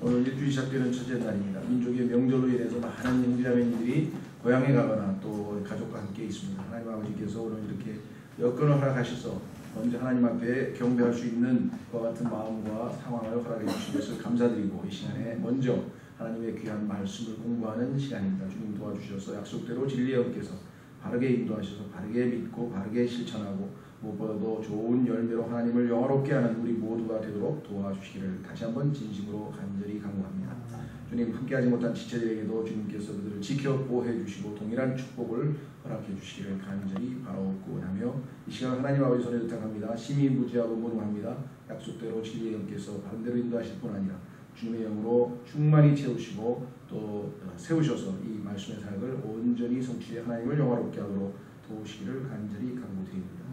오늘 일주일 시작되는 첫째 날입니다. 민족의 명절로 인해서 많은 형제자매님들이 고향에 가거나 또 가족과 함께 있습니다. 하나님 아버지께서 오늘 이렇게 여건을 허락하셔서 먼저 하나님 앞에 경배할 수 있는 그와 같은 마음과 상황을 허락해 주신 것을 감사드리고, 이 시간에 먼저 하나님의 귀한 말씀을 공부하는 시간입니다. 주님 도와주셔서 약속대로 진리의 영께서 바르게 인도하셔서 바르게 믿고 바르게 실천하고 무엇보다도 좋은 열매로 하나님을 영화롭게 하는 우리 모두가 되도록 도와주시기를 다시 한번 진심으로 간절히 간구합니다. 주님, 함께하지 못한 지체들에게도 주님께서 그들을 지켜 보호해 주시고 동일한 축복을 허락해 주시기를 간절히 바라옵고 하며, 이 시간 하나님 아버지 손에 부탁합니다. 심히 무지하고 무능합니다. 약속대로 진리의 영께서 바른대로 인도하실 뿐 아니라 주님의 영으로 충만히 채우시고 또 세우셔서 이 말씀의 사역을 온전히 성취해 하나님을 영화롭게 하도록 도우시기를 간절히 간구드립니다.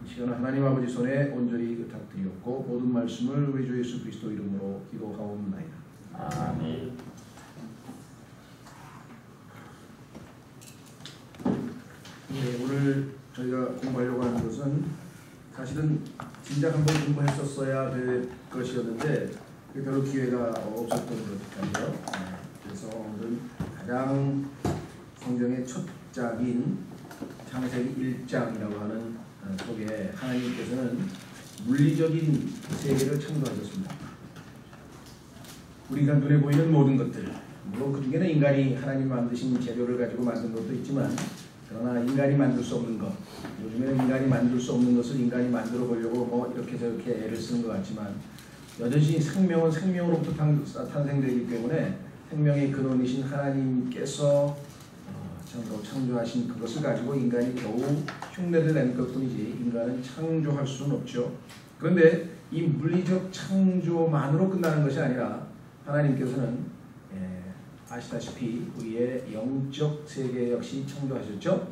이 시간은 하나님 아버지 손에 온전히 부탁드리옵고 모든 말씀을 우리 주 예수 그리스도 이름으로 기도하옵나이다. 아멘. 네, 오늘 저희가 공부하려고 하는 것은 사실은 진작 한번 공부했었어야 될 것이었는데 별로 기회가 없었던 것 같아요. 그래서 오늘은 가장 성경의 첫 장인 창세기 1장이라고 하는 속에 하나님께서는 물리적인 세계를 창조하셨습니다. 우리가 눈에 보이는 모든 것들, 물론 그 중에는 인간이 하나님 만드신 재료를 가지고 만든 것도 있지만, 그러나 인간이 만들 수 없는 것, 요즘에는 인간이 만들 수 없는 것을 인간이 만들어 보려고 뭐 이렇게 저렇게 애를 쓰는 것 같지만, 여전히 생명은 생명으로부터 탄생되기 때문에 생명의 근원이신 하나님께서 창조하신 그것을 가지고 인간이 겨우 흉내를 내는 것뿐이지 인간은 창조할 수는 없죠. 그런데 이 물리적 창조만으로 끝나는 것이 아니라 하나님께서는 아시다시피 우리의 영적 세계 역시 창조하셨죠.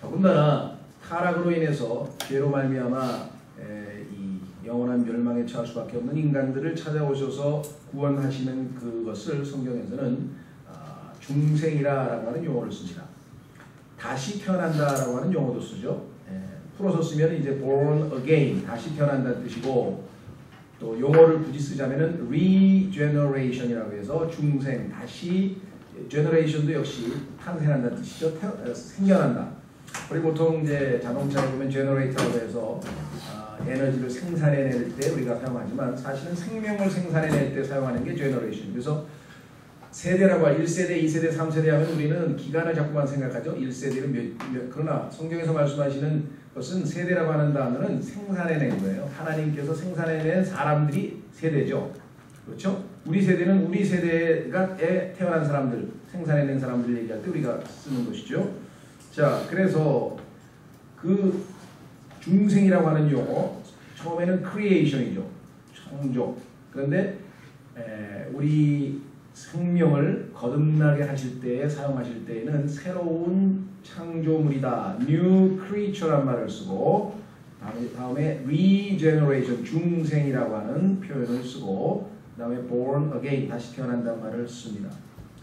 더군다나 타락으로 인해서 죄로 말미암아 이 영원한 멸망에 처할 수밖에 없는 인간들을 찾아오셔서 구원하시는 그것을 성경에서는 중생이라고 하는 용어를 씁니다. 다시 태어난다라고 하는 용어도 쓰죠. 풀어서 쓰면 이제 born again, 다시 태어난다는 뜻이고, 또 용어를 굳이 쓰자면은 regeneration이라고 해서 중생, 다시 generation도 역시 탄생한다는 뜻이죠. 생겨난다. 우리 보통 이제 자동차에 보면 generator라고 해서 에너지를 생산해낼 때 우리가 사용하지만, 사실은 생명을 생산해낼 때 사용하는 게 generation. 그래서 세대라고 할 1세대, 2세대, 3세대 하면 우리는 기간을 자꾸만 생각하죠. 1세대는 그러나 성경에서 말씀하시는 것은 세대라고 하는 단어는 생산해낸 거예요. 하나님께서 생산해낸 사람들이 세대죠. 그렇죠? 우리 세대는 우리 세대에 태어난 사람들, 생산해낸 사람들 얘기할 때 우리가 쓰는 것이죠. 자, 그래서 그 중생이라고 하는 용어, 처음에는 creation이죠. 창조. 그런데 우리 생명을 거듭나게 하실 때에 사용하실 때에는 새로운 창조물이다, new creature란 말을 쓰고, 다음에 regeneration, 중생이라고 하는 표현을 쓰고, 그 다음에 born again, 다시 태어난다는 말을 씁니다.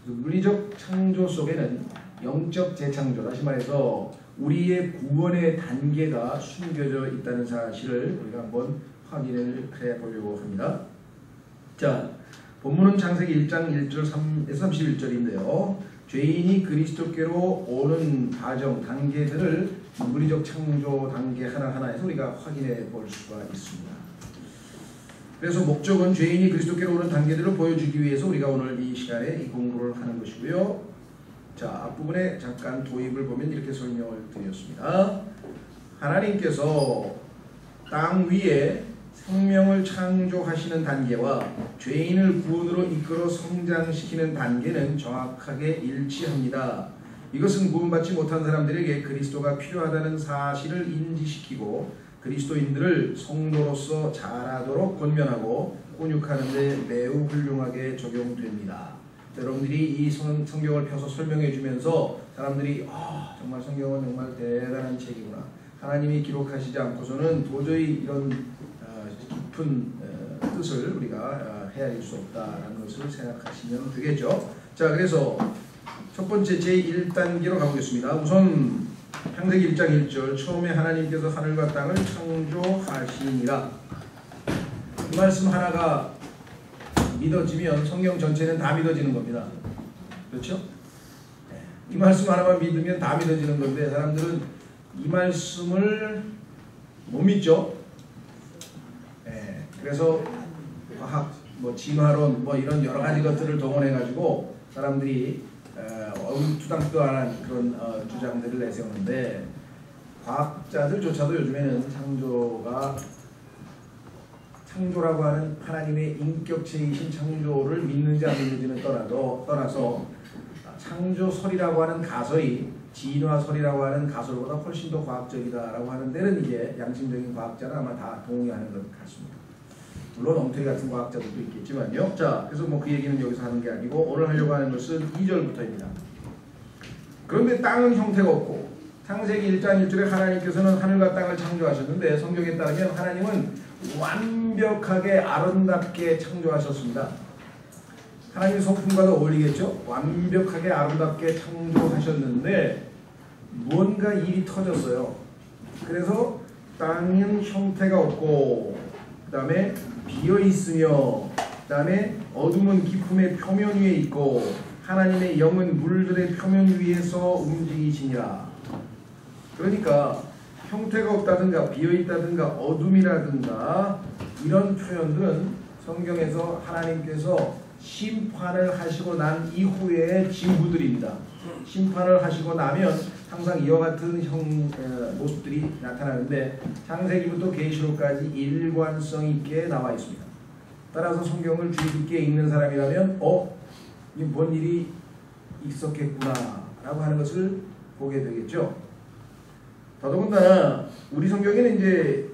물리적 창조 속에는 영적 재창조, 다시 말해서 우리의 구원의 단계가 숨겨져 있다는 사실을 우리가 한번 확인을 해보려고 합니다. 자, 본문은 창세기 1장 1절 31절인데요. 죄인이 그리스도께로 오는 과정, 단계들을 물리적 창조 단계 하나하나에서 우리가 확인해 볼 수가 있습니다. 그래서 목적은 죄인이 그리스도께로 오는 단계들을 보여주기 위해서 우리가 오늘 이 시간에 이 공부를 하는 것이고요. 자, 앞부분에 잠깐 도입을 보면 이렇게 설명을 드렸습니다. 하나님께서 땅 위에 생명을 창조하시는 단계와 죄인을 구원으로 이끌어 성장시키는 단계는 정확하게 일치합니다. 이것은 구원받지 못한 사람들에게 그리스도가 필요하다는 사실을 인지시키고 그리스도인들을 성도로서 자라도록 권면하고 훈육하는 데 매우 훌륭하게 적용됩니다. 여러분들이 이 성경을 펴서 설명해 주면서 사람들이 정말 성경은 정말 대단한 책이구나, 하나님이 기록하시지 않고서는 도저히 이런 깊은 뜻을 우리가 헤아릴 수 없다라는 것을 생각하시면 되겠죠. 자, 그래서 첫 번째 제1단계로 가보겠습니다. 우선 창세기 1장 1절, 처음에 하나님께서 하늘과 땅을 창조하시니라. 이 말씀 하나가 믿어지면 성경 전체는 다 믿어지는 겁니다. 그렇죠? 이 말씀 하나만 믿으면 다 믿어지는 건데 사람들은 이 말씀을 못 믿죠. 그래서 과학, 진화론 이런 여러 가지 것들을 동원해 가지고 사람들이 투닥투닥한 그런 주장들을 내세우는데 과학자들조차도 요즘에는 창조라고 하는 하나님의 인격체이신 창조를 믿는지 안 믿는지는 떠나서 창조설이라고 하는 가설이 진화설이라고 하는 가설보다 훨씬 더 과학적이다라고 하는 데는 이제 양심적인 과학자는 아마 다 동의하는 것 같습니다. 물론 엉터리 같은 과학자들도 있겠지만요. 자, 그래서 그 얘기는 여기서 하는 게 아니고 오늘 하려고 하는 것은 2절부터입니다. 그런데 땅은 형태가 없고 창세기 1장 1절에 하나님께서는 하늘과 땅을 창조하셨는데 성경에 따르면 하나님은 완벽하게 아름답게 창조하셨습니다. 하나님의 성품과도 어울리겠죠? 완벽하게 아름답게 창조하셨는데 무언가 일이 터졌어요. 그래서 땅은 형태가 없고 그 다음에 비어있으며 그 다음에 어둠은 깊음의 표면 위에 있고 하나님의 영은 물들의 표면 위에서 움직이시니라. 그러니까 형태가 없다든가 비어있다든가 어둠이라든가 이런 표현들은 성경에서 하나님께서 심판을 하시고 난 이후의 징후들입니다. 심판을 하시고 나면 항상 이와 같은 모습들이 나타나는데 창세기부터 계시록까지 일관성 있게 나와 있습니다. 따라서 성경을 주의 깊게 읽는 사람이라면 이게 뭔 일이 있었겠구나 라고 하는 것을 보게 되겠죠. 더더군다나 우리 성경에는 이제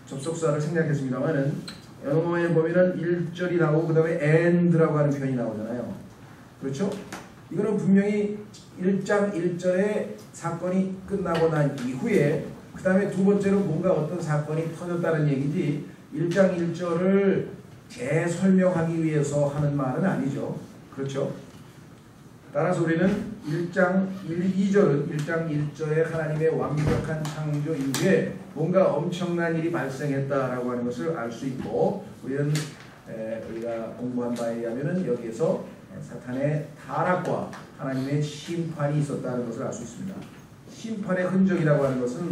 접속사를 생략했습니다만은 영어에 보면은 1절이 나오고 그 다음에 and라고 하는 표현이 나오잖아요. 그렇죠? 이거는 분명히 1장 1절에 사건이 끝나고 난 이후에 그 다음에 두 번째로 뭔가 어떤 사건이 터졌다는 얘기지 1장 1절을 재설명하기 위해서 하는 말은 아니죠. 그렇죠? 따라서 우리는 1장 2절은 1장 1절에 하나님의 완벽한 창조 이후에 뭔가 엄청난 일이 발생했다라고 하는 것을 알 수 있고 우리는 우리가 공부한 바에 의하면 여기에서 사탄의 타락과 하나님의 심판이 있었다는 것을 알 수 있습니다. 심판의 흔적이라고 하는 것은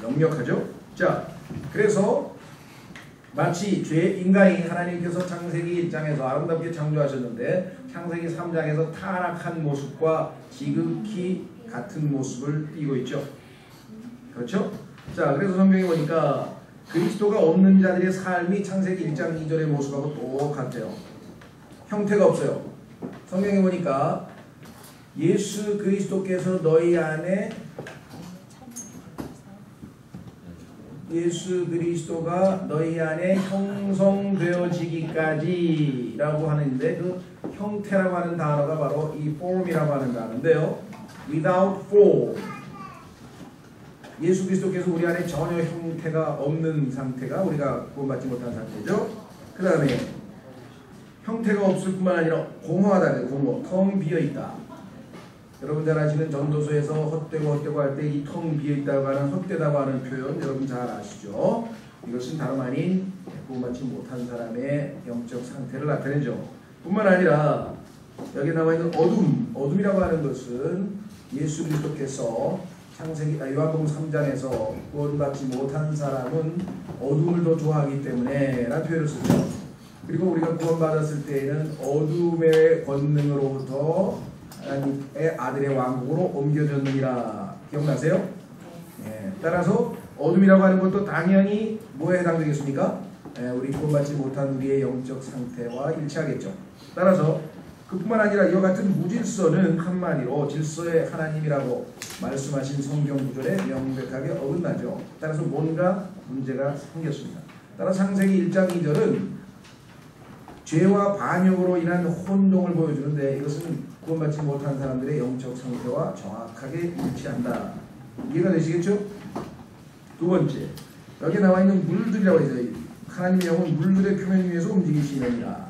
역력하죠. 자, 그래서 마치 인간이 하나님께서 창세기 1장에서 아름답게 창조하셨는데 창세기 3장에서 타락한 모습과 지극히 같은 모습을 띠고 있죠. 그렇죠? 자, 그래서 성경에 보니까 그리스도가 없는 자들의 삶이 창세기 1장 2절의 모습하고 똑같아요. 형태가 없어요. 성경에 보니까 예수 그리스도께서 너희 안에 예수 그리스도가 너희 안에 형성되어지기까지 라고 하는데 그 형태라고 하는 단어가 바로 이 form이라고 하는 단어인데요. without form. 예수 그리스도께서 우리 안에 전혀 형태가 없는 상태가 우리가 구원받지 못한 상태죠. 그 다음에 형태가 없을 뿐만 아니라 공허하다. 텅 비어있다. 여러분 잘 아시는 전도서에서 헛되고 할 때 이 텅 비어있다고 하는 헛되다고 하는 표현 여러분 잘 아시죠? 이것은 다름 아닌 구원받지 못한 사람의 영적 상태를 나타내죠. 뿐만 아니라 여기 나와 있는 어둠이라고 하는 것은 예수 그리스도께서 요한복음 3장에서 구원받지 못한 사람은 어둠을 더 좋아하기 때문에 라는 표현을 쓰죠. 그리고 우리가 구원받았을 때에는 어둠의 권능으로부터 하나님의 아들의 왕국으로 옮겨졌느니라. 기억나세요? 네. 따라서 어둠이라고 하는 것도 당연히 뭐에 해당되겠습니까? 우리 구원받지 못한 우리의 영적 상태와 일치하겠죠. 따라서 그뿐만 아니라 이와 같은 무질서는 한마디로 질서의 하나님이라고 말씀하신 성경 구절에 명백하게 어긋나죠. 따라서 뭔가 문제가 생겼습니다. 따라서 창세기 1장 2절은 죄와 반역으로 인한 혼동을 보여주는데 이것은 구원받지 못한 사람들의 영적 상태와 정확하게 일치한다. 이해가 되시겠죠? 두 번째, 여기 나와 있는 물들이라고 해서 하나님의 영은 물들의 표면 위에서 움직이시느니라.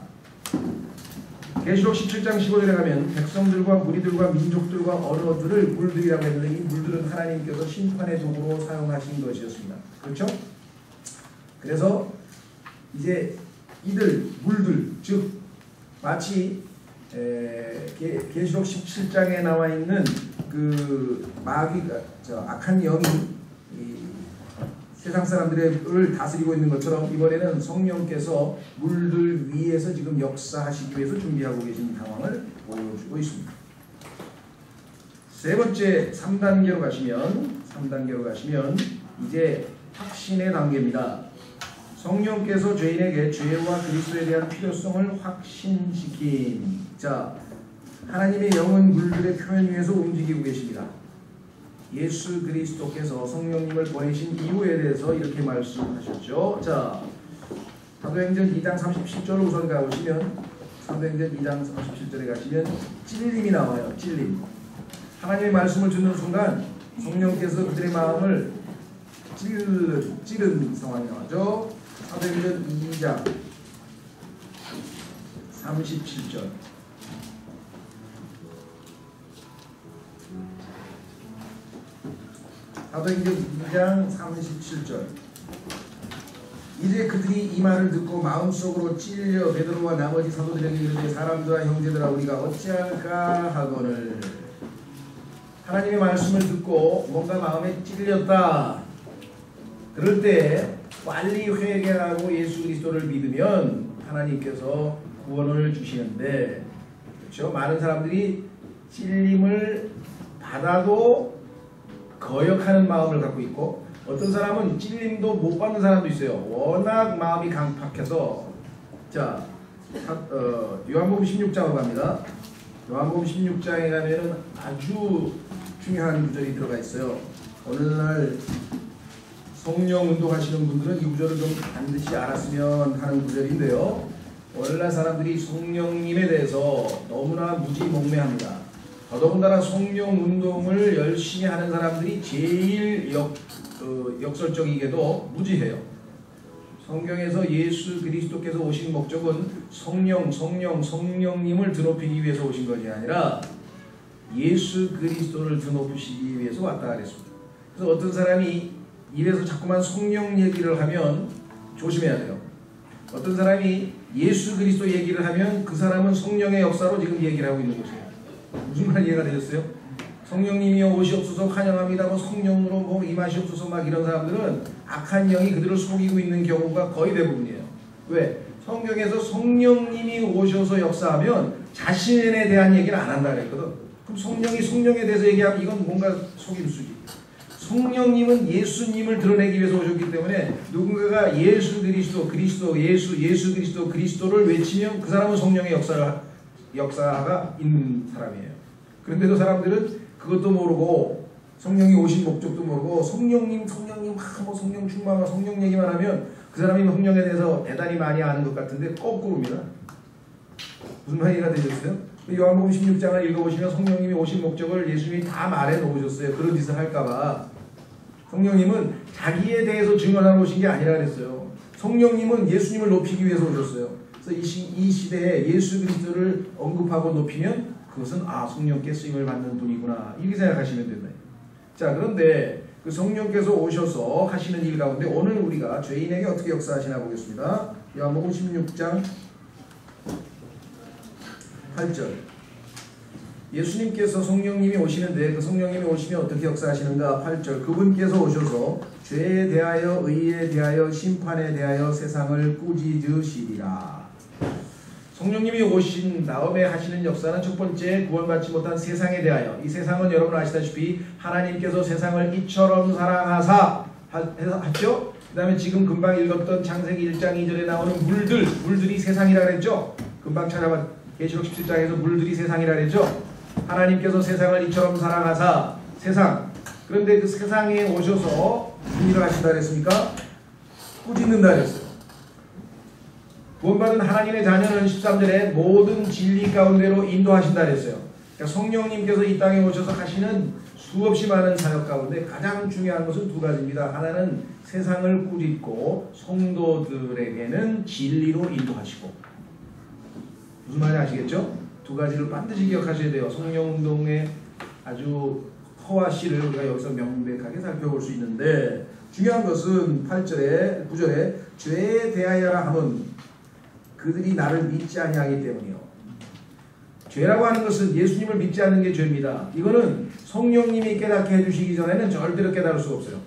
계시록 17장 15절에 가면 백성들과 무리들과 민족들과 언어들을 물들이라고 했는데 이 물들은 하나님께서 심판의 도구로 사용하신 것이었습니다. 그렇죠? 그래서 이제 이들 물들 즉 마치 계시록 17장에 나와 있는 그 마귀가 악한 영이 세상 사람들을 다스리고 있는 것처럼 이번에는 성령께서 물들 위에서 지금 역사하시기 위해서 준비하고 계신 상황을 보여주고 있습니다. 세 번째 3단계로 가시면 이제 확신의 단계입니다. 성령께서 죄인에게 죄와 그리스도에 대한 필요성을 확신시킴. 자, 하나님의 영은 물들의 표현 위에서 움직이고 계십니다. 예수 그리스도께서 성령님을 보내신 이유에 대해서 이렇게 말씀하셨죠. 자, 사도행전 2장 37절 우선 가보시면 사도행전 2장 37절에 가시면 찔림이 나와요. 찔림. 하나님의 말씀을 듣는 순간 성령께서 그들의 마음을 찌른 상황이 나오죠. 사도행전 2장 37절. 사도행전 2장 37절. 이제 그들이 이 말을 듣고 마음속으로 찔려 베드로와 나머지 사도들에게 이르되 사람들아 형제들아 우리가 어찌할까 하거늘. 하나님의 말씀을 듣고 뭔가 마음에 찔렸다. 그럴 때 빨리 회개하고 예수 그리스도를 믿으면 하나님께서 구원을 주시는데, 그렇죠? 많은 사람들이 찔림을 받아도 거역하는 마음을 갖고 있고, 어떤 사람은 찔림도 못 받는 사람도 있어요. 워낙 마음이 강팍해서. 자, 요한복음 16장으로 갑니다. 요한복음 16장에 가면은 아주 중요한 구절이 들어가 있어요. 오늘날 성령 운동하시는 분들은 이 구절을 좀 반드시 알았으면 하는 구절인데요. 오늘날 사람들이 성령님에 대해서 너무나 무지몽매합니다. 더더군다나 성령 운동을 열심히 하는 사람들이 제일 역설적이게도 무지해요. 성경에서 예수 그리스도께서 오신 목적은 성령님을 드높이기 위해서 오신 것이 아니라 예수 그리스도를 드높이시기 위해서 왔다 그랬습니다. 그래서 어떤 사람이 입에서 자꾸만 성령 얘기를 하면 조심해야 돼요. 어떤 사람이 예수 그리스도 얘기를 하면 그 사람은 성령의 역사로 지금 얘기를 하고 있는 것이에요. 무슨 말 이해가 되셨어요? 성령님이여 오시옵소서 환영합니다. 성령으로 임하시옵소서 막 이런 사람들은 악한 영이 그들을 속이고 있는 경우가 거의 대부분이에요. 왜? 성경에서 성령님이 오셔서 역사하면 자신에 대한 얘기를 안 한다 그랬거든. 그럼 성령에 대해서 얘기하면 이건 뭔가 속임수지. 성령님은 예수님을 드러내기 위해서 오셨기 때문에 누군가가 예수 그리스도를 외치면 그 사람은 성령의 역사가 있는 사람이에요. 그런데도 사람들은 그것도 모르고 성령이 오신 목적도 모르고 성령 충만하고 성령 얘기만 하면 그 사람이 성령에 대해서 대단히 많이 아는 것 같은데 거꾸로입니다. 무슨 말이가 되셨어요? 요한복음 16장을 읽어보시면 성령님이 오신 목적을 예수님이 다 말해 놓으셨어요. 그런 짓을 할까봐. 성령님은 자기에 대해서 증언하러 오신 게 아니라 그랬어요. 성령님은 예수님을 높이기 위해서 오셨어요. 그래서 이 시대에 예수 그리스도를 언급하고 높이면 그것은 성령께 쓰임을 받는 분이구나 이렇게 생각하시면 된다. 자, 그런데 그 성령께서 오셔서 하시는 일 가운데 오늘 우리가 죄인에게 어떻게 역사하시나 보겠습니다. 요한복음 16장 8절. 예수님께서 성령님이 오시는데 그 성령님이 오시면 어떻게 역사하시는가. 8절. 그분께서 오셔서 죄에 대하여 의에 대하여 심판에 대하여 세상을 꾸짖으시리라. 성령님이 오신 다음에 하시는 역사는 첫 번째 구원받지 못한 세상에 대하여. 이 세상은 여러분 아시다시피 하나님께서 세상을 이처럼 사랑하사 했죠. 그 다음에 지금 금방 읽었던 창세기 1장 2절에 나오는 물들이 세상이라 그랬죠. 금방 찾아봐 계시록 17장에서 물들이 세상이라 그랬죠. 하나님께서 세상을 이처럼 사랑하사 세상. 그런데 그 세상에 오셔서 무슨 일을 하신다 그랬습니까? 꾸짖는다 그랬어요. 구원받은 하나님의 자녀는 13절에 모든 진리 가운데로 인도하신다 그랬어요. 그러니까 성령님께서 이 땅에 오셔서 하시는 수없이 많은 사역 가운데 가장 중요한 것은 두 가지입니다. 하나는 세상을 꾸짖고 성도들에게는 진리로 인도하시고. 무슨 말인지 아시겠죠? 두 가지를 반드시 기억하셔야 돼요. 성령운동의 아주 허와 씨를 우리가 여기서 명백하게 살펴볼 수 있는데 중요한 것은 8절에 9절에 죄에 대하여라 하면 그들이 나를 믿지 아니하기 때문이요. 죄라고 하는 것은 예수님을 믿지 않는 게 죄입니다. 이거는 성령님이 깨닫게 해주시기 전에는 절대로 깨달을 수가 없어요.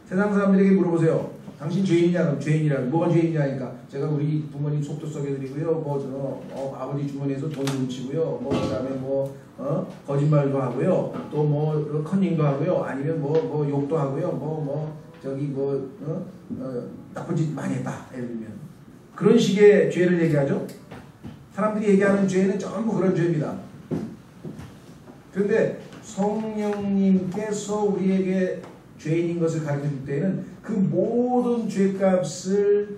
세상 사람들에게 물어보세요. 당신 죄인이냐? 그럼 죄인이라고. 뭐가 죄인이냐니까 제가 우리 부모님 속도 썩여드리고요. 아버지 주머니에서 돈 훔치고요. 그 다음에 거짓말도 하고요. 또 컨닝도 하고요. 아니면 욕도 하고요. 나쁜 짓 많이 했다. 예를 들면 그런 식의 죄를 얘기하죠. 사람들이 얘기하는 죄는 전부 그런 죄입니다. 그런데 성령님께서 우리에게 죄인인 것을 가르쳐줄 때에는 그 모든 죄값을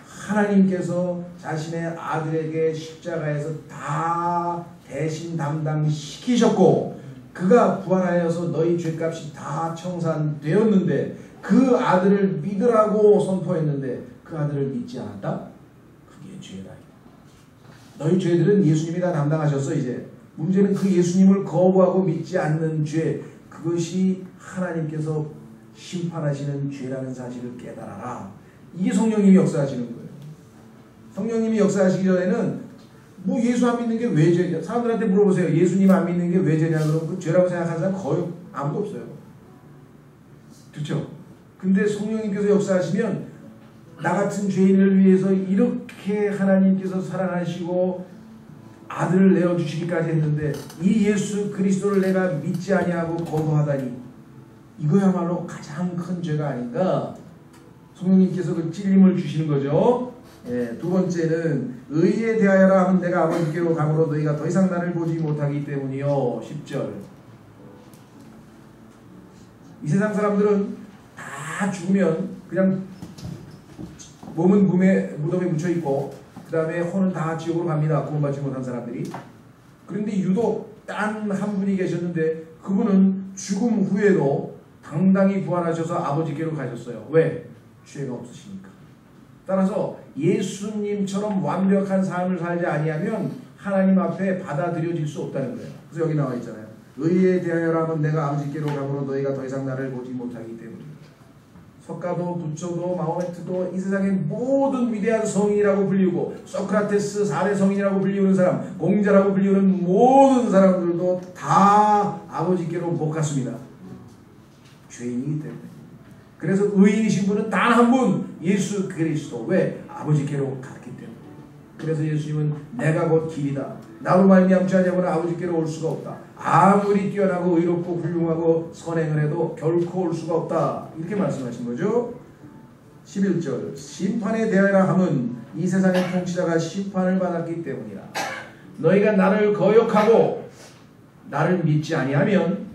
하나님께서 자신의 아들에게 십자가에서 다 대신 담당시키셨고 그가 부활하여서 너희 죄값이 다 청산되었는데 그 아들을 믿으라고 선포했는데 그 아들을 믿지 않았다? 그게 죄다. 너희 죄들은 예수님이 다 담당하셨어. 이제 문제는 그 예수님을 거부하고 믿지 않는 죄, 그것이 하나님께서 심판하시는 죄라는 사실을 깨달아라. 이게 성령님이 역사하시는 거예요. 성령님이 역사하시기 전에는 예수 안 믿는 게 왜 죄냐? 사람들한테 물어보세요. 예수님 안 믿는 게 왜 죄냐? 그러면 그 죄라고 생각하는 사람 거의 아무도 없어요. 그렇죠? 근데 성령님께서 역사하시면 나 같은 죄인을 위해서 이렇게 하나님께서 사랑하시고 아들을 내어주시기까지 했는데 이 예수 그리스도를 내가 믿지 아니하고 거부하다니 이거야말로 가장 큰 죄가 아닌가. 성령님께서 그 찔림을 주시는 거죠. 두 번째는 의에 대하여라 하면 내가 아버지께로 가므로 너희가 더 이상 나를 보지 못하기 때문이요. 10절. 이 세상 사람들은 다 죽으면 그냥 몸은 무덤에 묻혀있고 그 다음에 혼은 다 지옥으로 갑니다. 구원받지 못한 사람들이. 그런데 유독 단 한 분이 계셨는데 그분은 죽음 후에도 당당히 부활하셔서 아버지께로 가셨어요. 왜? 죄가 없으시니까. 따라서 예수님처럼 완벽한 삶을 살지 아니하면 하나님 앞에 받아들여질 수 없다는 거예요. 그래서 여기 나와 있잖아요. 의에 대하여라면 내가 아버지께로 가므로 너희가 더 이상 나를 보지 못하기 때문에. 석가도 부처도 마호메트도 이 세상의 모든 위대한 성인이라고 불리고 소크라테스 4대 성인이라고 불리우는 사람, 공자라고 불리우는 모든 사람들도 다 아버지께로 못 갔습니다. 죄인이기 때문에. 그래서 의인이신 분은 단 한 분, 예수 그리스도. 왜? 아버지께로 갔기 때문에. 그래서 예수님은 내가 곧 길이다. 나로 말미암지 않으면 아버지께로 올 수가 없다. 아무리 뛰어나고 의롭고 훌륭하고 선행을 해도 결코 올 수가 없다. 이렇게 말씀하신 거죠. 11절. 심판에 대하여라 함은 이 세상의 통치자가 심판을 받았기 때문이라. 너희가 나를 거역하고 나를 믿지 아니하면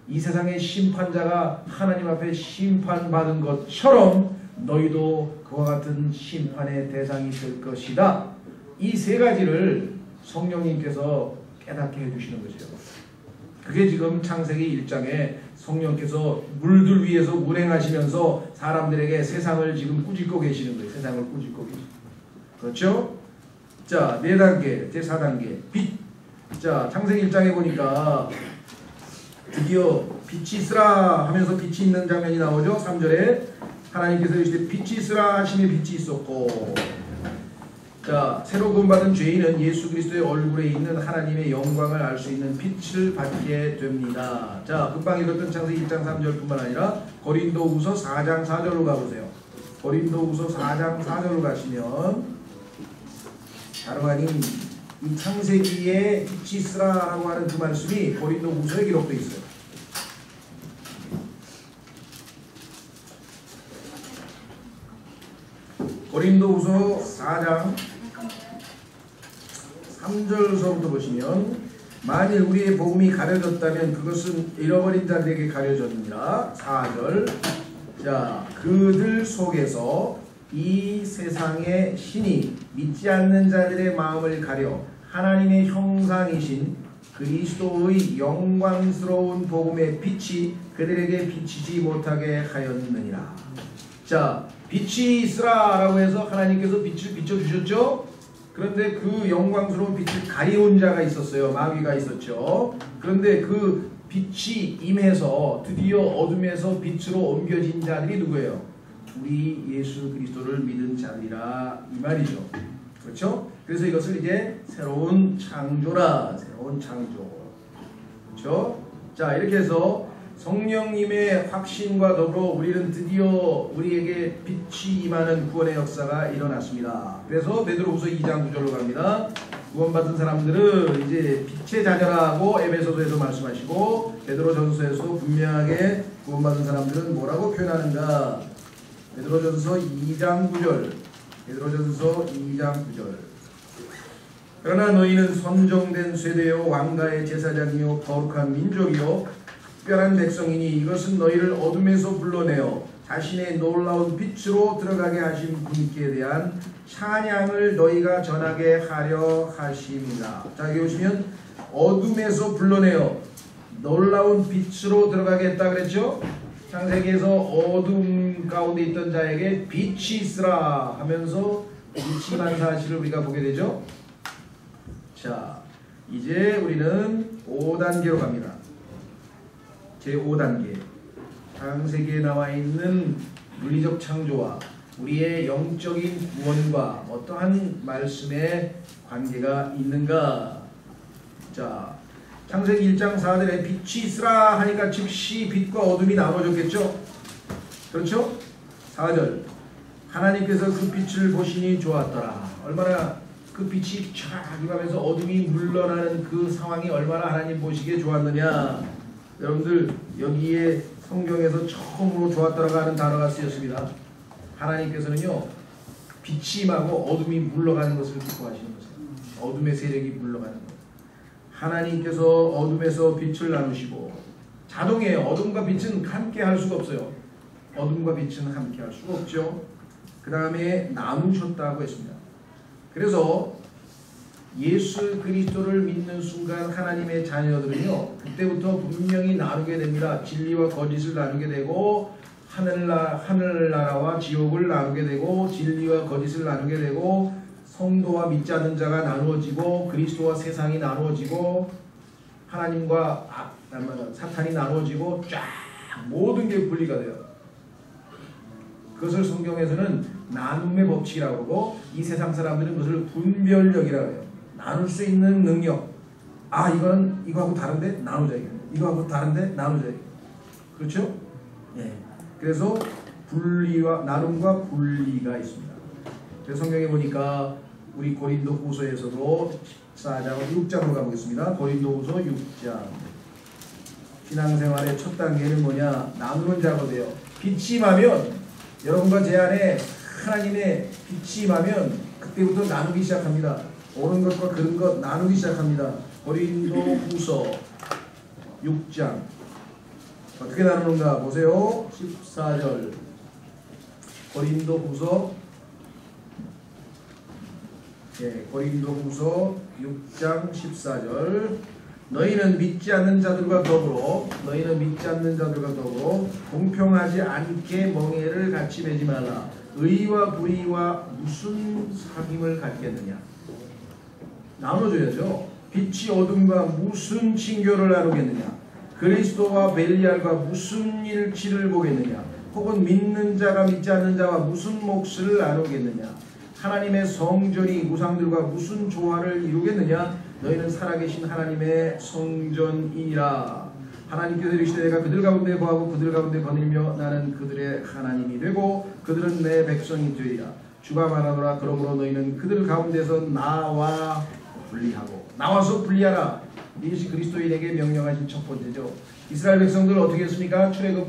이 세상의 심판자가 하나님 앞에 심판받은 것처럼 너희도 그와 같은 심판의 대상이 될 것이다. 이 세 가지를 성령님께서 깨닫게 해주시는 것이죠. 그게 지금 창세기 1장에 성령께서 물들 위에서 운행하시면서 사람들에게 세상을 지금 꾸짖고 계시는 거예요. 세상을 꾸짖고 계시는 거예요. 그렇죠? 자, 4단계, 제4단계 빛. 자, 창세기 1장에 보니까 드디어 빛이 있으라 하면서 빛이 있는 장면이 나오죠. 3절에 하나님께서 이르시되 빛이 있으라 하시니 빛이 있었고. 자, 새로 구원받은 죄인은 예수 그리스도의 얼굴에 있는 하나님의 영광을 알 수 있는 빛을 받게 됩니다. 자, 금방 읽었던 창세기 1장 3절뿐만 아니라 고린도후서 4장 4절로 가보세요. 고린도후서 4장 4절로 가시면 다름 아닌 이 창세기에 빛이 있으라라고 하는 그 말씀이 고린도후서에 기록되어 있어요. 고린도후서 4장 3절서부터 보시면 만일 우리의 복음이 가려졌다면 그것은 잃어버린 자들에게 가려졌느니라. 4절. 자, 그들 속에서 이 세상의 신이 믿지 않는 자들의 마음을 가려 하나님의 형상이신 그리스도의 영광스러운 복음의 빛이 그들에게 비치지 못하게 하였느니라. 자, 빛이 있으라 라고 해서 하나님께서 빛을 비춰주셨죠. 그런데 그 영광스러운 빛을 가리운 자가 있었어요. 마귀가 있었죠. 그런데 그 빛이 임해서 드디어 어둠에서 빛으로 옮겨진 자들이 누구예요? 우리 예수 그리스도를 믿은 자들이라 이 말이죠. 그렇죠? 그래서 이것을 이제 새로운 창조라, 새로운 창조. 그렇죠? 자, 이렇게 해서 성령님의 확신과 더불어 우리는 드디어 우리에게 빛이 임하는 구원의 역사가 일어났습니다. 그래서 베드로후서 2장 9절로 갑니다. 구원받은 사람들은 이제 빛의 자녀라고 에베소서에서 말씀하시고 베드로전서에서도 분명하게 구원받은 사람들은 뭐라고 표현하는가? 베드로전서 2장 9절. 베드로전서 2장 9절. 그러나 너희는 선정된 세대요 왕가의 제사장이요 거룩한 민족이요 특별한 백성이니 이것은 너희를 어둠에서 불러내어 자신의 놀라운 빛으로 들어가게 하신 분께 대한 찬양을 너희가 전하게 하려 하심이다. 자, 여기 보시면 어둠에서 불러내어 놀라운 빛으로 들어가게 했다 그랬죠? 창세기에서 어둠 가운데 있던 자에게 빛이 있으라 하면서 빛이 난 사실을 우리가 보게 되죠. 자, 이제 우리는 5단계로 갑니다. 제5단계. 창세기에 나와 있는 물리적 창조와 우리의 영적인 구원과 어떠한 말씀의 관계가 있는가? 자, 창세기 1장 4절에 빛이 있으라 하니까 즉시 빛과 어둠이 나눠졌겠죠? 그렇죠? 4절. 하나님께서 그 빛을 보시니 좋았더라. 얼마나 그 빛이 쫙 임하면서 어둠이 물러나는 그 상황이 얼마나 하나님 보시기에 좋았느냐. 여러분들 여기에 성경에서 처음으로 좋았더라고 하는 단어가 쓰였습니다. 하나님께서는요 빛이 임하고 어둠이 물러가는 것을 기뻐하시는 것이에요. 어둠의 세력이 물러가는 것. 하나님께서 어둠에서 빛을 나누시고 자동이에요. 어둠과 빛은 함께 할 수가 없어요. 어둠과 빛은 함께 할 수가 없죠. 그 다음에 나누셨다고 했습니다. 그래서 예수 그리스도를 믿는 순간 하나님의 자녀들은요 그때부터 분명히 나누게 됩니다. 진리와 거짓을 나누게 되고 하늘나라와 지옥을 나누게 되고 진리와 거짓을 나누게 되고 성도와 믿지 않는 자가 나누어지고 그리스도와 세상이 나누어지고 하나님과 사탄이 나누어지고 쫙 모든 게 분리가 돼요. 그것을 성경에서는 나눔의 법칙이라고 하고 이 세상 사람들은 그것을 분별력이라고 해요. 나눌 수 있는 능력. 아, 이거는 이거하고 다른데 나누자. 이거하고 다른데 나누자. 그렇죠? 예. 그래서 분리와 나눔과 분리가 있습니다. 그래서 성경에 보니까 우리 고린도 후서에서도 14장 6장으로 가보겠습니다. 고린도 후서 6장. 신앙생활의 첫 단계는 뭐냐? 나누는 작업이에요. 빛이 임하면 여러분과 제 안에 하나님의 빛이 임하면 그때부터 나누기 시작합니다. 옳은 것과 그른 것 나누기 시작합니다. 고린도 후서 6장. 어떻게 나누는가 보세요. 14절. 고린도 후서 고린도 후서 6장 14절. 너희는 믿지 않는 자들과 더불어 공평하지 않게 멍에를 같이 매지 말라. 의와 불의와 무슨 사귐을 갖겠느냐. 나눠줘야죠. 빛이 어둠과 무슨 친교를 나누겠느냐. 그리스도와 벨리알과 무슨 일치를 보겠느냐. 혹은 믿는 자가 믿지 않는 자와 무슨 몫을 나누겠느냐. 하나님의 성전이 우상들과 무슨 조화를 이루겠느냐. 너희는 살아계신 하나님의 성전이라. 하나님께서 이르시되 내가 그들 가운데 거하고 그들 가운데 거닐며 나는 그들의 하나님이 되고 그들은 내 백성이 되리라. 주가 말하노라. 그러므로 너희는 그들 가운데서 나와 분리하고. 나와서 분리하라. 이것이 그리스도인에게 명령하신 첫 번째죠. 이스라엘 백성들 어떻게 했습니까? 출애굽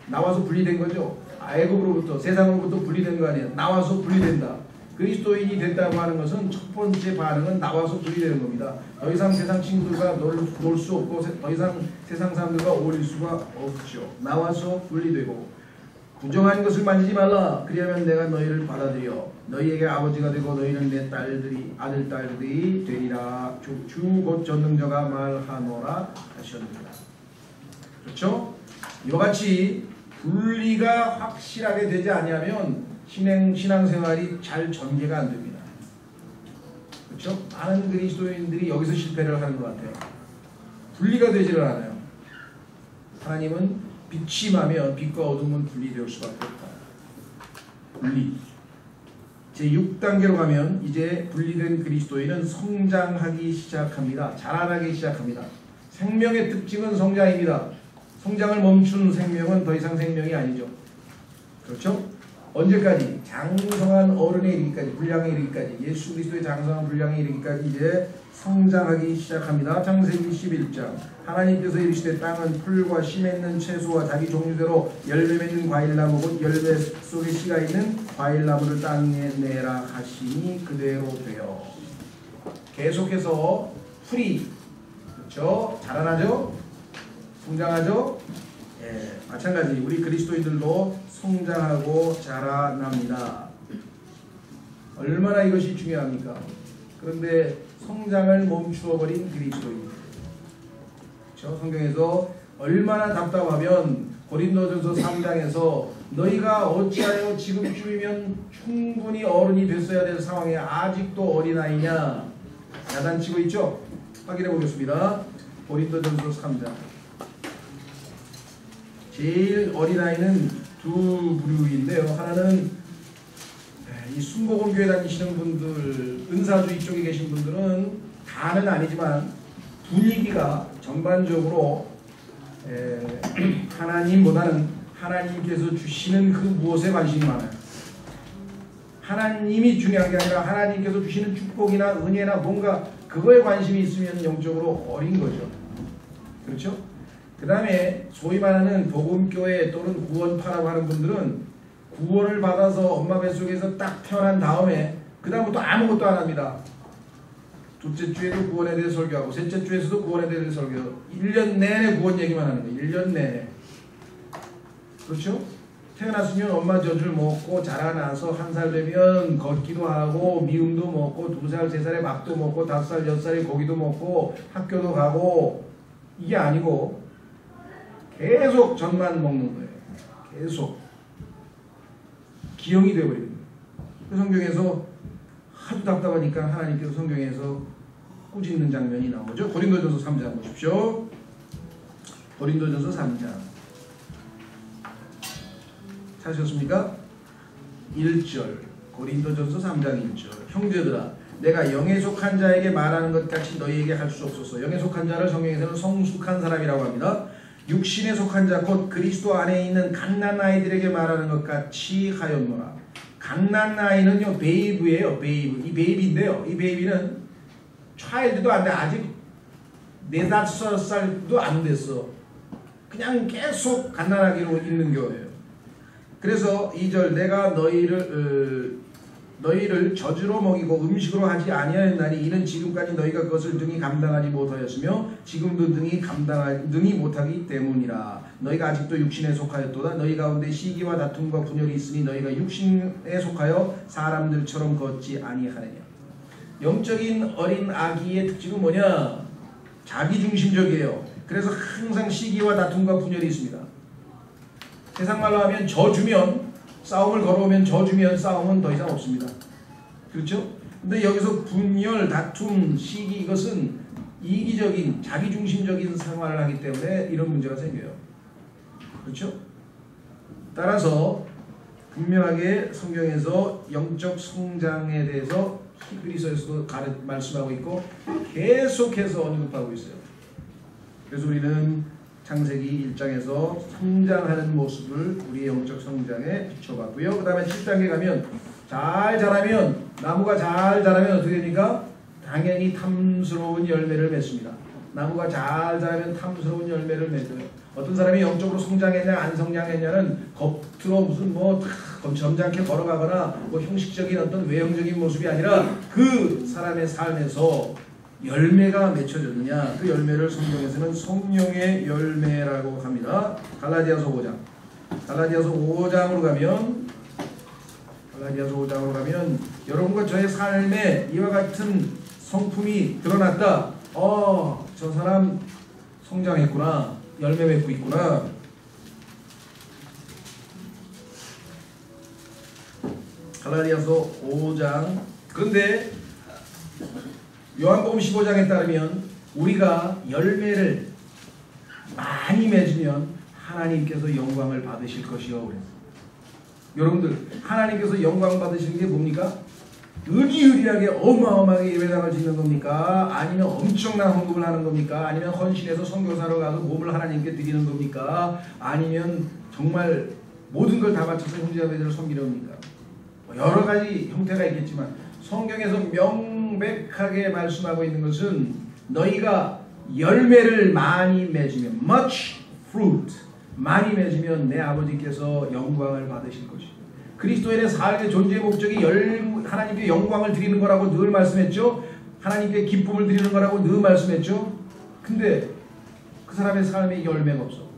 나와서 분리된 거죠. 애굽으로부터 세상으로부터 분리된 거 아니에요. 나와서 분리된다. 그리스도인이 됐다고 하는 것은 첫 번째 반응은 나와서 분리되는 겁니다. 더 이상 세상 친구들과 놀 수 없고 더 이상 세상 사람들과 어울릴 수가 없죠. 나와서 분리되고 부정한 것을 만지지 말라. 그리하면 내가 너희를 받아들여 너희에게 아버지가 되고 너희는 내 딸들이 아들 딸들이 되리라. 주 곧 전능자가 말하노라 하셨느니라. 그렇죠? 이와 같이 분리가 확실하게 되지 않으면 신앙생활이 잘 전개가 안 됩니다. 그렇죠? 많은 그리스도인들이 여기서 실패를 하는 것 같아요. 분리가 되지를 않아요. 하나님은 빛이 임하면 빛과 어둠은 분리될 수밖에 없다. 분리. 제6단계로 가면 이제 분리된 그리스도인은 성장하기 시작합니다. 자라나기 시작합니다. 생명의 특징은 성장입니다. 성장을 멈춘 생명은 더 이상 생명이 아니죠. 그렇죠? 언제까지? 장성한 어른에 이르기까지, 분량에 이르기까지, 예수 그리스도의 장성한 분량에 이르기까지 이제 성장하기 시작합니다. 창세기 11장. 하나님께서 이르시되 땅은 풀과 씨 맺는 채소와 자기 종류대로 열매 맺는 과일나무 곧 열매 속에 씨가 있는 과일나무를 땅에 내라 하시니 그대로 되어. 계속해서 풀이, 그렇죠? 자라나죠? 성장하죠? 예, 마찬가지 우리 그리스도인들도 성장하고 자라납니다. 얼마나 이것이 중요합니까? 그런데 성장을 멈추어버린 그리스도인. 그렇죠? 성경에서 얼마나 답답하면 고린도전서 3장에서 너희가 어찌하여 지금쯤이면 충분히 어른이 됐어야 될 상황에 아직도 어린아이냐 야단치고 있죠? 확인해 보겠습니다. 고린도전서 3장. 제일 어린아이는 두 부류인데요. 하나는 이 순복음교회 다니시는 분들, 은사주의 쪽에 계신 분들은 다는 아니지만 분위기가 전반적으로 하나님보다는 하나님께서 주시는 그 무엇에 관심이 많아요. 하나님이 중요한 게 아니라 하나님께서 주시는 축복이나 은혜나 뭔가 그거에 관심이 있으면 영적으로 어린 거죠. 그렇죠? 그 다음에 소위 말하는 복음교회 또는 구원파라고 하는 분들은 구원을 받아서 엄마 뱃속에서 딱 태어난 다음에 그 다음부터 아무것도 안 합니다. 둘째 주에도 구원에 대해 설교하고 셋째 주에서도 구원에 대해 설교하고 1년 내내 구원 얘기만 하는 거예요. 1년 내내. 그렇죠? 태어났으면 엄마 젖을 먹고 자라나서 1살 되면 걷기도 하고 미움도 먹고 2살, 3살에 밥도 먹고 5살, 6살에 고기도 먹고 학교도 가고 이게 아니고 계속 젖만 먹는 거예요. 계속. 기형이 되어버리는 거예요. 그 성경에서 하도 답답하니까 하나님께서 성경에서 꾸짖는 장면이 나오죠. 고린도전서 3장 보십시오. 고린도전서 3장. 찾으셨습니까? 1절. 고린도전서 3장 1절. 형제들아 내가 영에 속한 자에게 말하는 것 같이 너희에게 할 수 없소서. 영에 속한 자를 성경에서는 성숙한 사람이라고 합니다. 육신에 속한 자 곧 그리스도 안에 있는 갓난아이들에게 말하는 것 같이 하였노라. 갓난아이는요 베이브예요. 베이브. 이 베이비인데요. 이 베이비는 차일드도 안 돼. 아직 4, 5살도 안 됐어. 그냥 계속 갓난아기로 있는 거예요. 그래서 2절 내가 너희를 젖으로 먹이고 음식으로 하지 아니하였나니 이는 지금까지 너희가 그것을 능히 감당하지 못하였으며 지금도 능히 못하기 때문이라. 너희가 아직도 육신에 속하였도다. 너희 가운데 시기와 다툼과 분열이 있으니 너희가 육신에 속하여 사람들처럼 걷지 아니하느냐. 영적인 어린 아기의 특징은 뭐냐? 자기중심적이에요. 그래서 항상 시기와 다툼과 분열이 있습니다. 세상 말로 하면 져주면 싸움을 걸어오면 져주면 싸움은 더 이상 없습니다. 그렇죠? 근데 여기서 분열, 다툼, 시기 이것은 이기적인 자기중심적인 생활을 하기 때문에 이런 문제가 생겨요. 그렇죠? 따라서 분명하게 성경에서 영적 성장에 대해서 히브리서에서도 말씀하고 있고 계속해서 언급하고 있어요. 그래서 우리는 창세기 1장에서 성장하는 모습을 우리의 영적 성장에 비춰봤고요. 그 다음에 7장에 가면 잘 자라면 나무가 잘 자라면 어떻게 됩니까? 당연히 탐스러운 열매를 맺습니다. 나무가 잘 자라면 탐스러운 열매를 맺어요. 어떤 사람이 영적으로 성장했냐 안 성장했냐는 겉으로 무슨 점잖게 걸어가거나 형식적인 어떤 외형적인 모습이 아니라 그 사람의 삶에서 열매가 맺혀졌느냐, 그 열매를 성경에서는 성령의 열매라고 합니다. 갈라디아서 5장. 갈라디아서 5장으로 가면 여러분과 저의 삶에 이와 같은 성품이 드러났다. 저 사람 성장했구나. 열매 맺고 있구나. 갈라디아서 5장. 그런데 요한복음 15장에 따르면 우리가 열매를 많이 맺으면 하나님께서 영광을 받으실 것이요. 여러분들 하나님께서 영광 받으시는 게 뭡니까? 의리의리하게 어마어마하게 예배당을 짓는 겁니까? 아니면 엄청난 헌금을 하는 겁니까? 아니면 헌신해서 선교사로 가서 몸을 하나님께 드리는 겁니까? 아니면 정말 모든 걸 다 바쳐서 형제자매들을 섬기는 겁니까? 여러 가지 형태가 있겠지만 성경에서 명백하게 말씀하고 있는 것은 너희가 열매를 많이 맺으면 much fruit 많이 맺으면 내 아버지께서 영광을 받으실 것이고 그리스도인의 삶의 존재의 목적이 하나님께 영광을 드리는 거라고 늘 말씀했죠. 하나님께 기쁨을 드리는 거라고 늘 말씀했죠. 근데 그 사람의 삶에 열매가 없어.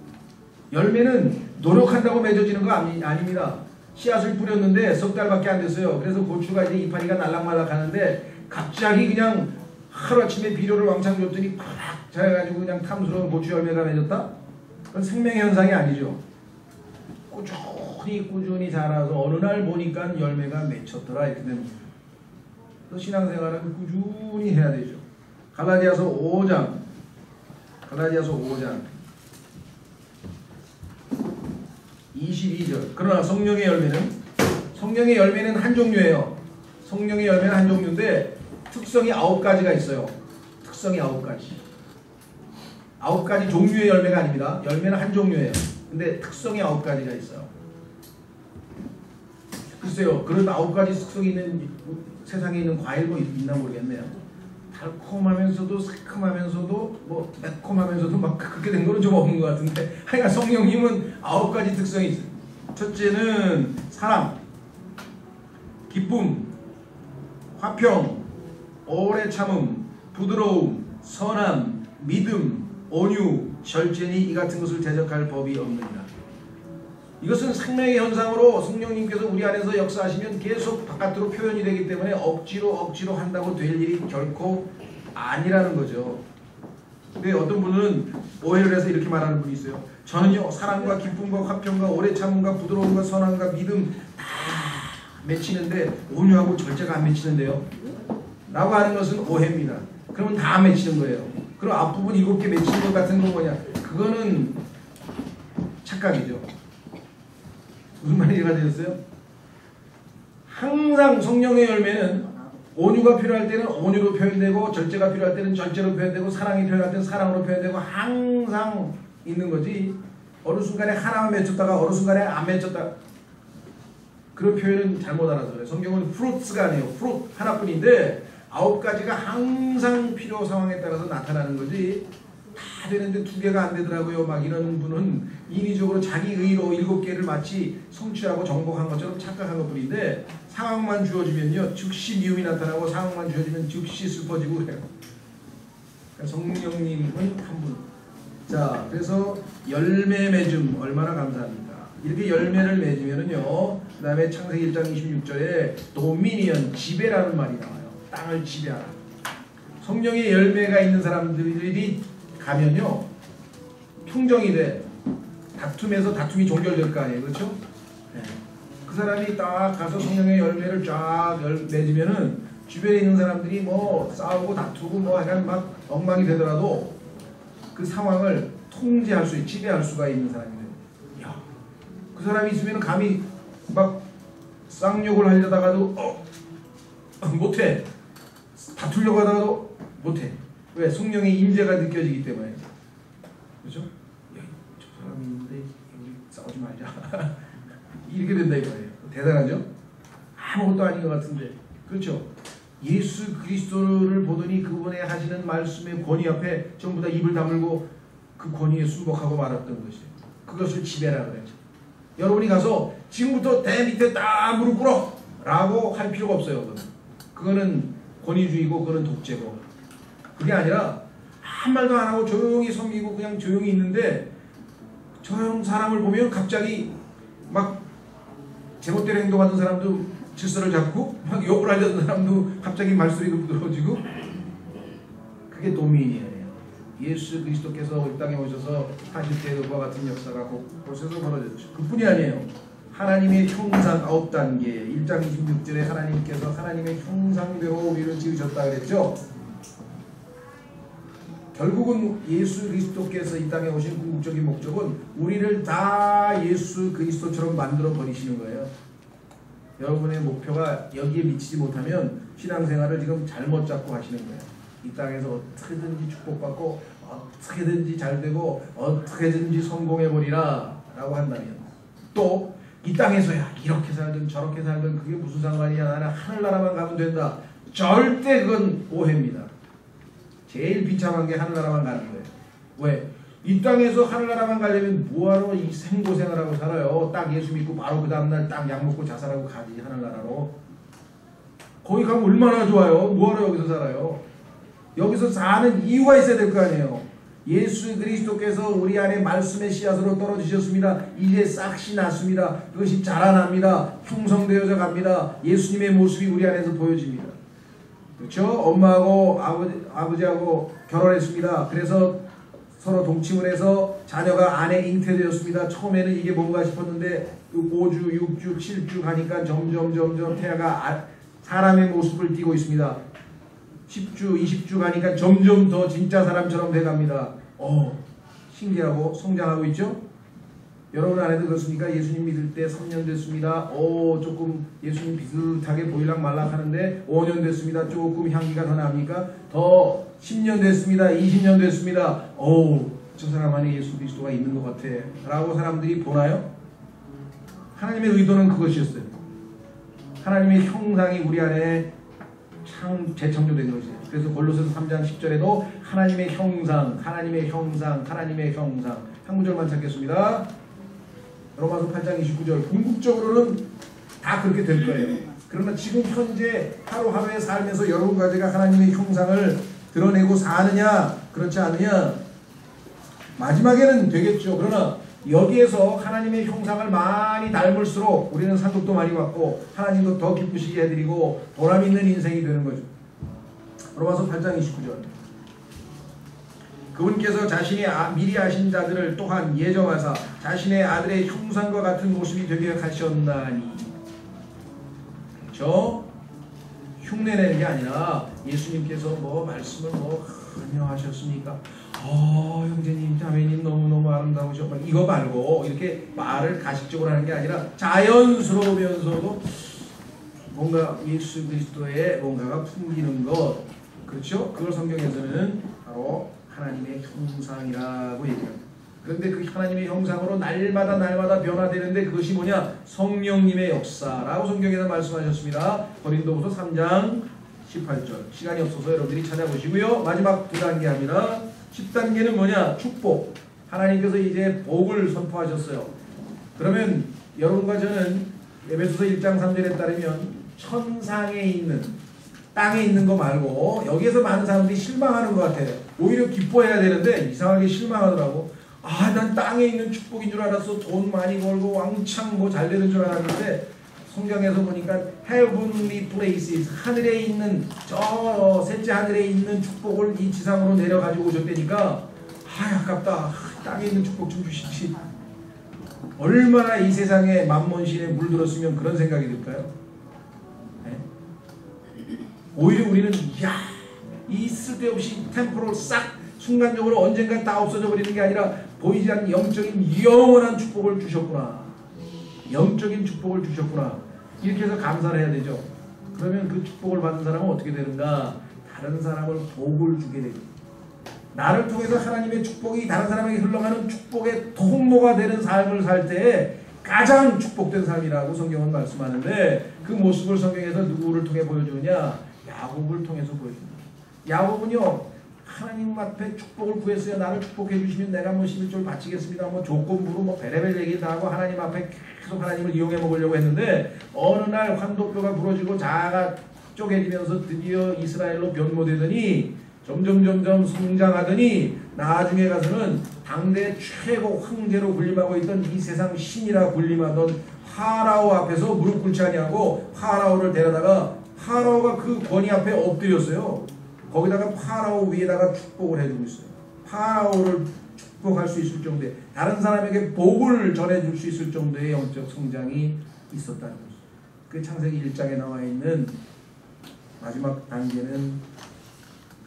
열매는 노력한다고 맺어지는 거 아닙니다. 씨앗을 뿌렸는데 석 달밖에 안 됐어요. 그래서 고추가 이제 이파리가 날락말락 하는데 갑자기 그냥 하루아침에 비료를 왕창 줬더니 팍 자라가지고 그냥 탐스러운 고추 열매가 맺었다? 그건 생명의 현상이 아니죠. 꾸준히 자라서 어느 날 보니까 열매가 맺혔더라 이렇게 됩니다. 그래서 신앙생활은 꾸준히 해야 되죠. 갈라디아서 5장 22절. 그러나 성령의 열매는 한 종류예요. 성령의 열매는 한 종류인데 특성이 9가지가 있어요. 특성이 9가지. 9가지 종류의 열매가 아닙니다. 열매는 한 종류예요. 근데 특성이 9가지가 있어요. 글쎄요, 그런 9가지 특성이 있는 세상에 있는 과일 뭐 있나 모르겠네요. 달콤하면서도 새콤하면서도 뭐 매콤하면서도 막 그렇게 된 거는 좀 없는 것 같은데 하여간 성령님은 9가지 특성이 있어요. 첫째는 사랑, 기쁨, 화평, 오래 참음, 부드러움, 선함, 믿음, 온유, 절제니 이 같은 것을 대적할 법이 없느니라. 이것은 생명의 현상으로 성령님께서 우리 안에서 역사하시면 계속 바깥으로 표현이 되기 때문에 억지로 한다고 될 일이 결코 아니라는 거죠. 근데 어떤 분은 오해를 해서 이렇게 말하는 분이 있어요. 저는요 사랑과 기쁨과 화평과 오래 참음과 부드러움과 선함과 믿음 다 맺히는데 온유하고 절제가 안 맺히는데요 라고 하는 것은 오해입니다. 그러면 다 맺히는 거예요. 그럼 앞부분 7개 맺히는 것 같은 거 뭐냐, 그거는 착각이죠. 무슨 말인지 이해가 되셨어요? 항상 성령의 열매는 온유가 필요할 때는 온유로 표현되고 절제가 필요할 때는 절제로 표현되고 사랑이 필요할 때는 사랑으로 표현되고 항상 있는 거지, 어느 순간에 하나만 맺혔다가 어느 순간에 안 맺혔다 그런 표현은 잘못 알아서 그래요. 성경은 fruits가 아니에요. fruit 하나뿐인데 9가지가 항상 필요 상황에 따라서 나타나는 거지 다 되는데 2개가 안 되더라고요 막 이러는 분은 인위적으로 자기 의로 7개를 마치 성취하고 정복한 것처럼 착각한 것 뿐인데 상황만 주어지면요 즉시 미움이 나타나고 상황만 주어지면 즉시 슬퍼지고 그래요. 그러니까 성령님은 한 분. 자, 그래서 열매 맺음 얼마나 감사합니까? 이렇게 열매를 맺으면은요 그 다음에 창세기 1장 26절에 도미니언, 지배라는 말이 나와요. 땅을 지배하라. 성령의 열매가 있는 사람들이 가면요 평정이 돼. 다툼에서 다툼이 종결될 거 아니에요. 그렇죠? 네. 그 사람이 딱 가서 성령의 열매를 쫙 맺으면은 주변에 있는 사람들이 뭐 싸우고 다투고 뭐 약간 막 엉망이 되더라도 그 상황을 통제할 수, 지배할 수가 있는 사람이에요. 야, 그 사람이 있으면 감히 막 쌍욕을 하려다가도 못해. 다투려고 하다가도 못해. 왜? 성령의 임재가 느껴지기 때문에. 그렇죠? 야, 저 사람이 있는데 우리 싸우지 말자. 이렇게 된다 이거예요. 대단하죠? 아무것도 아닌 것 같은데. 그렇죠? 예수 그리스도를 보더니 그분의 하시는 말씀의 권위 앞에 전부 다 입을 다물고 그 권위에 순복하고 말았던 것이에요. 그것을 지배라 그래요. 여러분이 가서 지금부터 대 밑에 딱 무릎 꿇어 라고 할 필요가 없어요. 그거는 권위주의고 그거는 독재고. 그게 아니라 한 말도 안 하고 조용히 섬기고 그냥 조용히 있는데 저 사람을 보면 갑자기 막 제멋대로 행동하던 사람도 질서를 잡고 막 욕을 하려던 사람도 갑자기 말소리가 부드러워지고, 그게 도미니언이에요. 예수 그리스도께서 이 땅에 오셔서 하실 때 그와 같은 역사가 곳곳에서 벌어졌죠. 그뿐이 아니에요. 하나님의 형상 9단계 1장 26절에 하나님께서 하나님의 형상대로 우리를 지으셨다 그랬죠. 결국은 예수 그리스도께서 이 땅에 오신 궁극적인 목적은 우리를 다 예수 그리스도처럼 만들어 버리시는 거예요. 여러분의 목표가 여기에 미치지 못하면 신앙생활을 지금 잘못 잡고 하시는 거예요. 이 땅에서 어떻게든지 축복받고 어떻게든지 잘되고 어떻게든지 성공해버리라 라고 한다면, 또 이 땅에서야 이렇게 살든 저렇게 살든 그게 무슨 상관이야, 나는 하늘나라만 가면 된다, 절대 그건 오해입니다. 제일 비참한 게 하늘나라만 가는 거예요. 왜? 이 땅에서 하늘나라만 가려면 뭐하러 이 생고생을 하고 살아요. 딱 예수 믿고 바로 그 다음날 딱 약 먹고 자살하고 가지 하늘나라로. 거기 가면 얼마나 좋아요. 뭐하러 여기서 살아요. 여기서 사는 이유가 있어야 될 거 아니에요. 예수 그리스도께서 우리 안에 말씀의 씨앗으로 떨어지셨습니다. 이제 싹이 났습니다. 그것이 자라납니다. 형성되어져 갑니다. 예수님의 모습이 우리 안에서 보여집니다. 그렇죠? 엄마하고 아버지하고 결혼했습니다. 그래서 서로 동침을 해서 자녀가 안에 잉태되었습니다. 처음에는 이게 뭔가 싶었는데 5주, 6주, 7주 가니까 점점 태아가 사람의 모습을 띠고 있습니다. 10주, 20주 가니까 점점 더 진짜 사람처럼 돼갑니다. 신기하고 성장하고 있죠? 여러분 안에도 그렇습니까? 예수님 믿을 때 3년 됐습니다. 조금 예수님 비슷하게 보일락 말락 하는데 5년 됐습니다. 조금 향기가 더 납니까? 더 10년 됐습니다. 20년 됐습니다. 저 사람 안에 예수 그리스도가 있는 것 같아 라고 사람들이 보나요? 하나님의 의도는 그것이었어요. 하나님의 형상이 우리 안에 재창조된 것이에요. 그래서 골로새서 3장 10절에도 하나님의 형상, 하나님의 형상, 하나님의 형상, 한 구절만 찾겠습니다. 로마서 8장 29절. 궁극적으로는 다 그렇게 될 거예요. 그러나 지금 현재 하루하루의 삶에서 여러분 가지가 하나님의 형상을 드러내고 사느냐 그렇지 않느냐, 마지막에는 되겠죠. 그러나 여기에서 하나님의 형상을 많이 닮을수록 우리는 상급도 많이 받고 하나님도 더 기쁘시게 해드리고 보람 있는 인생이 되는 거죠. 로마서 8장 29절. 그분께서 자신이 미리 아신 자들을 또한 예정하사 자신의 아들의 형상과 같은 모습이 되게 하셨나니. 그렇죠? 흉내내는 게 아니라 예수님께서 말씀을 하셨습니까? 형제님, 자매님 너무너무 아름다우셔. 이거 말고 이렇게 말을 가식적으로 하는 게 아니라 자연스러우면서도 뭔가 예수 그리스도의 뭔가가 풍기는 것. 그렇죠? 그걸 성경에서는 바로 하나님의 형상이라고 얘기합니다. 그런데 그 하나님의 형상으로 날마다 변화되는데 그것이 뭐냐? 성령님의 역사라고 성경에서 말씀하셨습니다. 고린도후서 3장 18절. 시간이 없어서 여러분들이 찾아보시고요. 마지막 2단계 합니다. 10단계는 뭐냐? 축복. 하나님께서 이제 복을 선포하셨어요. 그러면 여러분과 저는 에베소서 1장 3절에 따르면 천상에 있는, 땅에 있는 거 말고 여기에서 많은 사람들이 실망하는 것 같아요. 오히려 기뻐해야 되는데 이상하게 실망하더라고. 난 땅에 있는 축복인 줄 알았어. 돈 많이 벌고 왕창 잘 되는 줄 알았는데 성경에서 보니까 heavenly places, 하늘에 있는 저 셋째 하늘에 있는 축복을 이 지상으로 내려가지고 오셨다니까 아깝다. 땅에 있는 축복 좀 주시지. 얼마나 이 세상에 만몬신에 물들었으면 그런 생각이 들까요? 네? 오히려 우리는 이 쓸데없이 템포를 싹 순간적으로 언젠가 다 없어져 버리는 게 아니라 보이지 않는 영적인 영원한 축복을 주셨구나. 영적인 축복을 주셨구나. 이렇게 해서 감사를 해야 되죠. 그러면 그 축복을 받은 사람은 어떻게 되는가? 다른 사람을 복을 주게 되죠. 나를 통해서 하나님의 축복이 다른 사람에게 흘러가는 축복의 통로가 되는 삶을 살 때 가장 축복된 삶이라고 성경은 말씀하는데, 그 모습을 성경에서 누구를 통해 보여주느냐? 야곱을 통해서 보여줍니다. 야곱은요, 하나님 앞에 축복을 구했어요. 나를 축복해 주시면 내가 11조를 바치겠습니다. 조건부로 베레벨 얘기 다 하고 하나님 앞에 계속 하나님을 이용해 먹으려고 했는데, 어느 날 환도뼈가 부러지고 자아가 쪼개지면서 드디어 이스라엘로 변모되더니 점점 성장하더니 나중에 가서는 당대 최고 황제로 군림하고 있던 이 세상 신이라 군림하던 파라오 앞에서 무릎 꿇지 아니하고 파라오를 데려다가 파라오가 그 권위 앞에 엎드렸어요. 거기다가 파라오 위에다가 축복을 해주고 있어요. 파라오를 축복할 수 있을 정도의, 다른 사람에게 복을 전해줄 수 있을 정도의 영적 성장이 있었다는 거죠. 그 창세기 1장에 나와 있는 마지막 단계는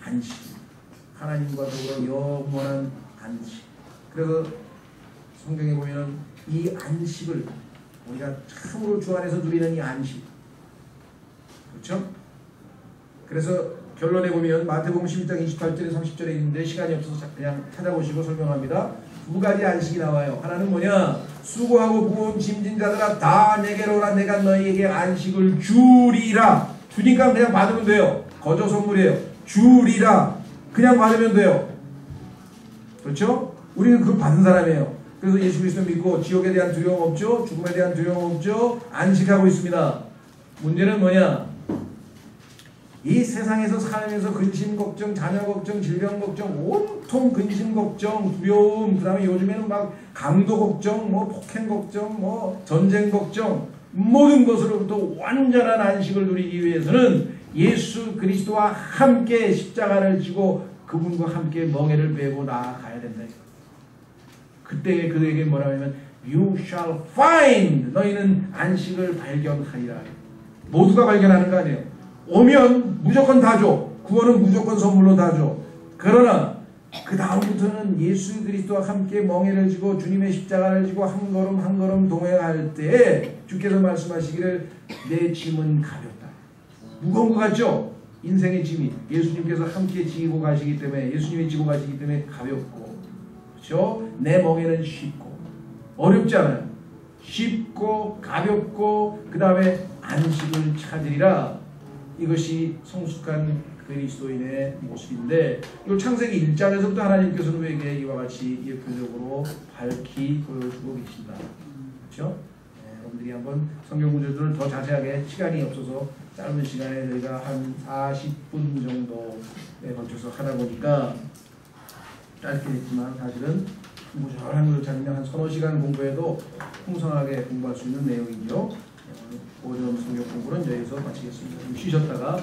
안식. 하나님과 더불어 영원한 안식. 그래서 성경에 보면 이 안식을 우리가 참으로 주 안에서 누리는 이 안식. 그렇죠? 그래서 결론에 보면 마태복음 11장 28절에 30절에 있는데 시간이 없어서 그냥 찾아보시고 설명합니다. 두 가지 안식이 나와요. 하나는 뭐냐? 수고하고 무거운 짐진 자들아 다 내게로 오라. 내가 너희에게 안식을 주리라. 주니까 그냥 받으면 돼요. 거저 선물이에요. 주리라. 그냥 받으면 돼요. 그렇죠? 우리는 그걸 받은 사람이에요. 그래서 예수 그리스도 믿고 지옥에 대한 두려움 없죠. 죽음에 대한 두려움 없죠. 안식하고 있습니다. 문제는 뭐냐? 이 세상에서 살면서 근심 걱정, 자녀 걱정, 질병 걱정, 온통 근심 걱정, 두려움, 그 다음에 요즘에는 막 강도 걱정, 뭐 폭행 걱정, 뭐 전쟁 걱정, 모든 것으로부터 완전한 안식을 누리기 위해서는 예수 그리스도와 함께 십자가를 지고 그분과 함께 멍에를 메고 나아가야 된다. 그때 그에게 뭐라 하면 You shall find. 너희는 안식을 발견하리라. 모두가 발견하는 거 아니에요. 오면 무조건 다 줘. 구원은 무조건 선물로 다 줘. 그러나 그 다음부터는 예수 그리스도와 함께 멍에를 지고 주님의 십자가를 지고 한 걸음 한 걸음 동행할 때 주께서 말씀하시기를 내 짐은 가볍다. 무거운 것 같죠? 인생의 짐이 예수님께서 함께 지고 가시기 때문에 예수님이 지고 가시기 때문에 가볍고, 그렇죠? 내 멍에는 쉽고 어렵지 않아요. 쉽고 가볍고 그 다음에 안식을 찾으리라. 이것이 성숙한 그리스도인의 모습인데 이걸 창세기 1장에서부터 하나님께서는 우리에게 이와 같이 예표적으로 밝히 보여주고 계신다. 그렇죠? 네, 여러분들이 한번 성경 구절들을 더 자세하게 시간이 없어서 짧은 시간에 저희가 한 40분 정도에 걸쳐서 하다 보니까 짧게 했지만 사실은 무절한 걸 찾으면 한 서너 시간 공부해도 풍성하게 공부할 수 있는 내용이죠. 오전 성경 공부는 여기서 마치겠습니다. 좀 쉬셨다가